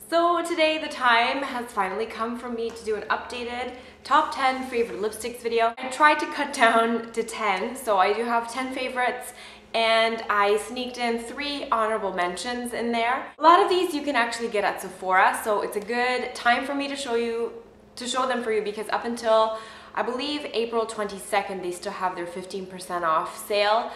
So today the time has finally come for me to do an updated top 10 favorite lipsticks video. I tried to cut down to 10, so I do have 10 favorites and I sneaked in 3 honorable mentions in there. A lot of these you can actually get at Sephora, so it's a good time for me to show them for you because up until I believe April 22nd, they still have their 15% off sale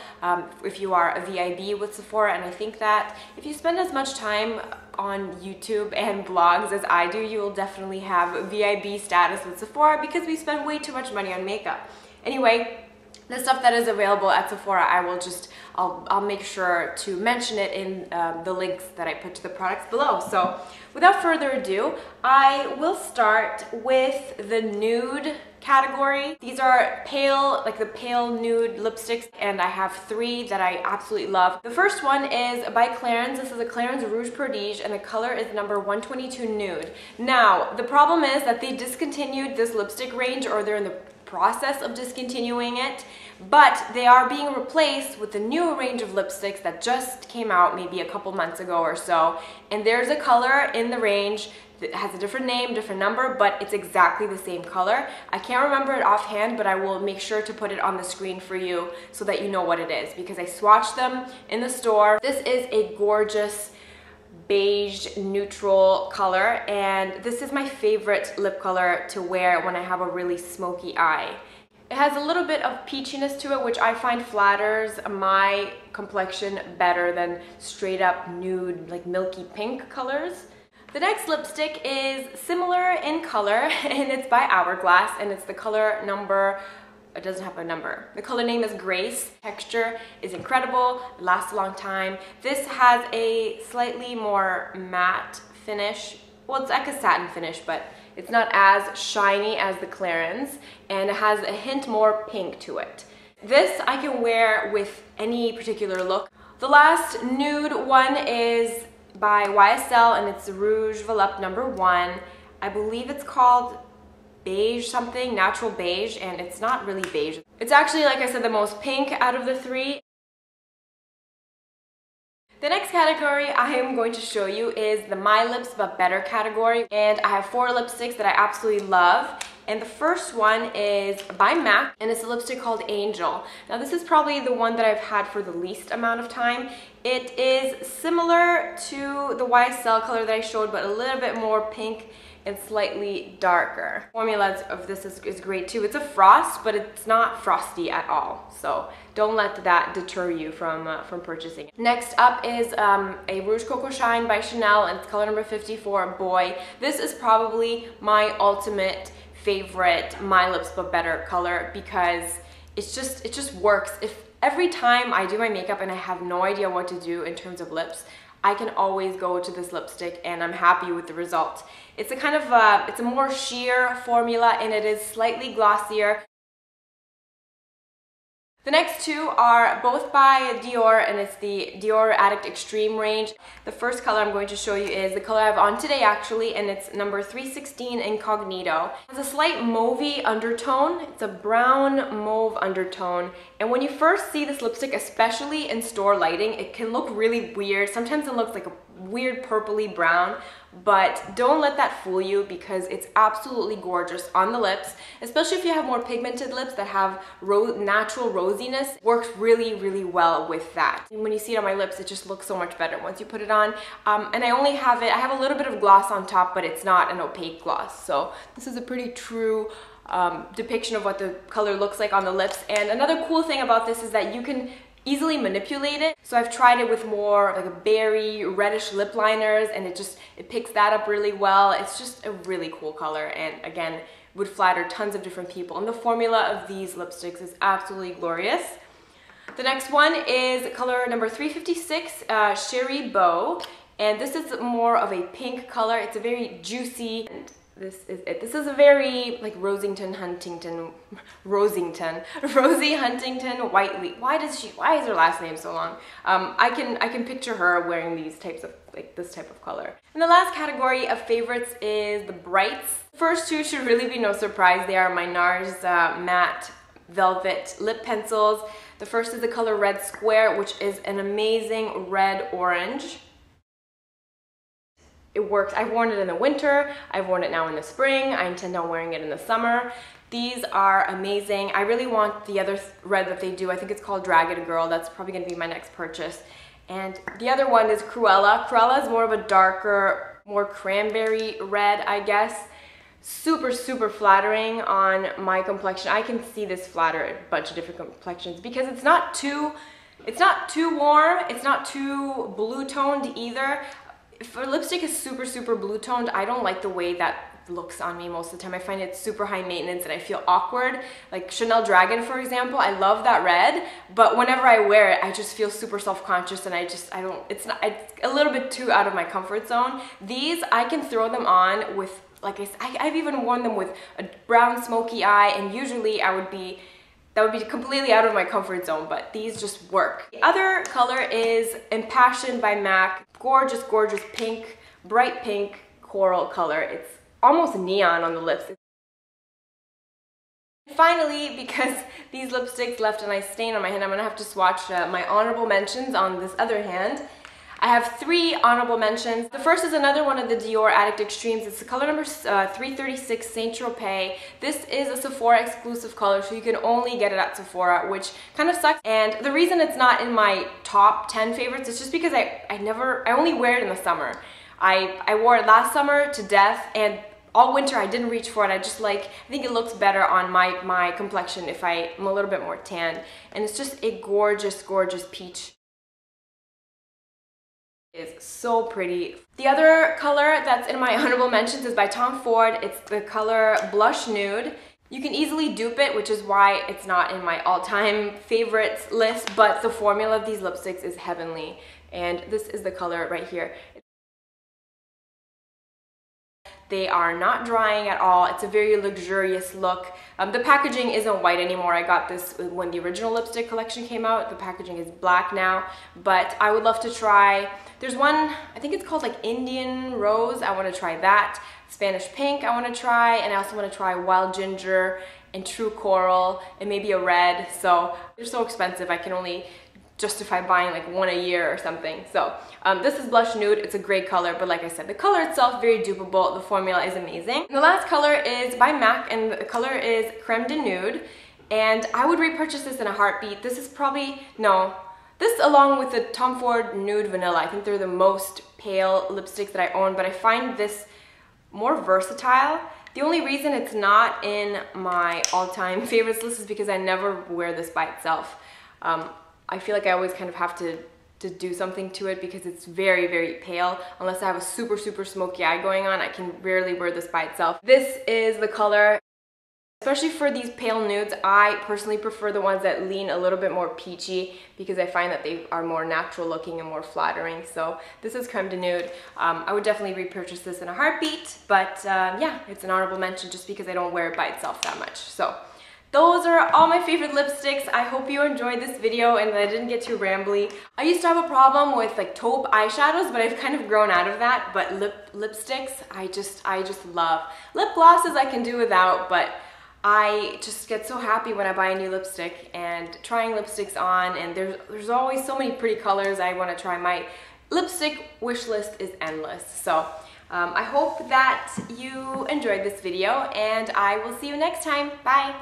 if you are a VIB with Sephora. And I think that if you spend as much time on YouTube and blogs as I do, you will definitely have VIB status with Sephora because we spend way too much money on makeup. Anyway, the stuff that is available at Sephora, I'll make sure to mention it in the links that I put to the products below. So without further ado, I will start with the nude category. These are pale, like the pale nude lipsticks, and I have 3 that I absolutely love. The first one is by Clarins. This is a Clarins Rouge Prodige, and the color is number 122 Nude. Now, the problem is that they discontinued this lipstick range, or they're in the process of discontinuing it, but they are being replaced with a new range of lipsticks that just came out maybe a couple months ago or so, and there's a color in the range that has a different name, different number, but it's exactly the same color. I can't remember it offhand, but I will make sure to put it on the screen for you so that you know what it is, because I swatched them in the store. This is a gorgeous beige neutral color, and this is my favorite lip color to wear when I have a really smoky eye. It has a little bit of peachiness to it, which I find flatters my complexion better than straight up nude, like milky pink colors. The next lipstick is similar in color, and it's by Hourglass, and it's the color number, it doesn't have a number. The color name is Grace. Texture is incredible, it lasts a long time. This has a slightly more matte finish. Well, it's like a satin finish, but it's not as shiny as the Clarins, and it has a hint more pink to it. This I can wear with any particular look. The last nude one is by YSL, and it's Rouge Volupte number 1. I believe it's called beige something, natural beige, and it's not really beige. It's actually, like I said, the most pink out of the 3. The next category I am going to show you is the My Lips But Better category, and I have 4 lipsticks that I absolutely love. And the first one is by MAC, and it's a lipstick called Angel. Now this is probably the one that I've had for the least amount of time. It is similar to the YSL color that I showed, but a little bit more pink and slightly darker. Formula of this is great too. It's a frost, but it's not frosty at all. So don't let that deter you from purchasing it. Next up is a Rouge Coco Shine by Chanel, and it's color number 54, Boy. This is probably my ultimate favorite My Lips But Better color because it just works. If every time I do my makeup and I have no idea what to do in terms of lips, I can always go to this lipstick and I'm happy with the result. It's a kind of it's a more sheer formula, and it is slightly glossier. The next 2 are both by Dior, and it's the Dior Addict Extreme range. The first color I'm going to show you is the color I have on today actually, and it's number 316 Incognito. It has a slight mauvey undertone. It's a brown mauve undertone, and when you first see this lipstick, especially in store lighting, it can look really weird. Sometimes it looks like a weird purpley brown, but don't let that fool you because it's absolutely gorgeous on the lips, especially if you have more pigmented lips that have natural rosiness. Works really, really well with that. And when you see it on my lips, it just looks so much better once you put it on. And I have a little bit of gloss on top, but it's not an opaque gloss. So this is a pretty true depiction of what the color looks like on the lips. And another cool thing about this is that you can easily manipulate it. So I've tried it with more like a berry reddish lip liners, and it picks that up really well. It's just a really cool color, and again, would flatter tons of different people. And the formula of these lipsticks is absolutely glorious. The next one is color number 356, Cherry Beau, and this is more of a pink color. It's a very juicy, and this is it. This is a very like Rosie Huntington Whiteley. Why is her last name so long? I can picture her wearing these types of, like this type of color. And the last category of favorites is the brights. The first 2 should really be no surprise. They are my NARS matte velvet lip pencils. The first is the color Red Square, which is an amazing red orange. it works. I've worn it in the winter, I've worn it now in the spring, I intend on wearing it in the summer. These are amazing. I really want the other red that they do. I think it's called Dragon Girl. That's probably gonna be my next purchase. And the other one is Cruella. Cruella is more of a darker, more cranberry red, I guess. Super, super flattering on my complexion. I can see this flatter a bunch of different complexions because it's not too warm, it's not too blue toned either. If a lipstick is super, super blue toned, I don't like the way that looks on me most of the time. I find it super high maintenance and I feel awkward. Like Chanel Dragon, for example, I love that red, but whenever I wear it, I just feel super self-conscious and it's a little bit too out of my comfort zone. These, I can throw them on with, like I said, I've even worn them with a brown smoky eye, and usually that would be completely out of my comfort zone, but these just work. The other color is Impassioned by MAC. Gorgeous, gorgeous pink, bright pink coral color. It's almost neon on the lips. Finally, because these lipsticks left a nice stain on my hand, I'm gonna have to swatch my honorable mentions on this other hand. I have 3 honorable mentions. The first is another one of the Dior Addict Extremes. It's the color number 336 Saint Tropez. This is a Sephora exclusive color, so you can only get it at Sephora, which kind of sucks. And the reason it's not in my top 10 favorites is just because I only wear it in the summer. I wore it last summer to death, and all winter I didn't reach for it. I think it looks better on my complexion if I'm a little bit more tan. And it's just a gorgeous, gorgeous peach. Is so pretty. The other color that's in my honorable mentions is by Tom Ford. It's the color Blush Nude. You can easily dupe it, which is why it's not in my all-time favorites list, but the formula of these lipsticks is heavenly. And this is the color right here. They are not drying at all. It's a very luxurious look. The packaging isn't white anymore. I got this when the original lipstick collection came out. The packaging is black now, but I would love to try. There's one, I think it's called like Indian Rose. I want to try that. Spanish Pink I want to try, and I also want to try Wild Ginger and True Coral and maybe a red. So they're so expensive. I can only justify buying like one a year or something. So this is Blush Nude. It's a great color, but like I said, the color itself very dupeable. The formula is amazing. And the last color is by MAC, and the color is Creme D'Nude, and I would repurchase this in a heartbeat. This is probably, no, this along with the Tom Ford Nude Vanilla, I think they're the most pale lipsticks that I own, but I find this more versatile. The only reason it's not in my all-time favorites list is because I never wear this by itself. I feel like I always kind of have to do something to it because it's very, very pale. Unless I have a super, super smoky eye going on, I can rarely wear this by itself. This is the color. Especially for these pale nudes, I personally prefer the ones that lean a little bit more peachy because I find that they are more natural looking and more flattering. So this is Creme D'Nude. I would definitely repurchase this in a heartbeat, but yeah, it's an honorable mention just because I don't wear it by itself that much. So those are all my favorite lipsticks. I hope you enjoyed this video and that I didn't get too rambly. I used to have a problem with like taupe eyeshadows, but I've kind of grown out of that. But lipsticks, I just love. Lip glosses I can do without, but I just get so happy when I buy a new lipstick and trying lipsticks on, and there's always so many pretty colors I want to try. My lipstick wish list is endless. So I hope that you enjoyed this video, and I will see you next time. Bye!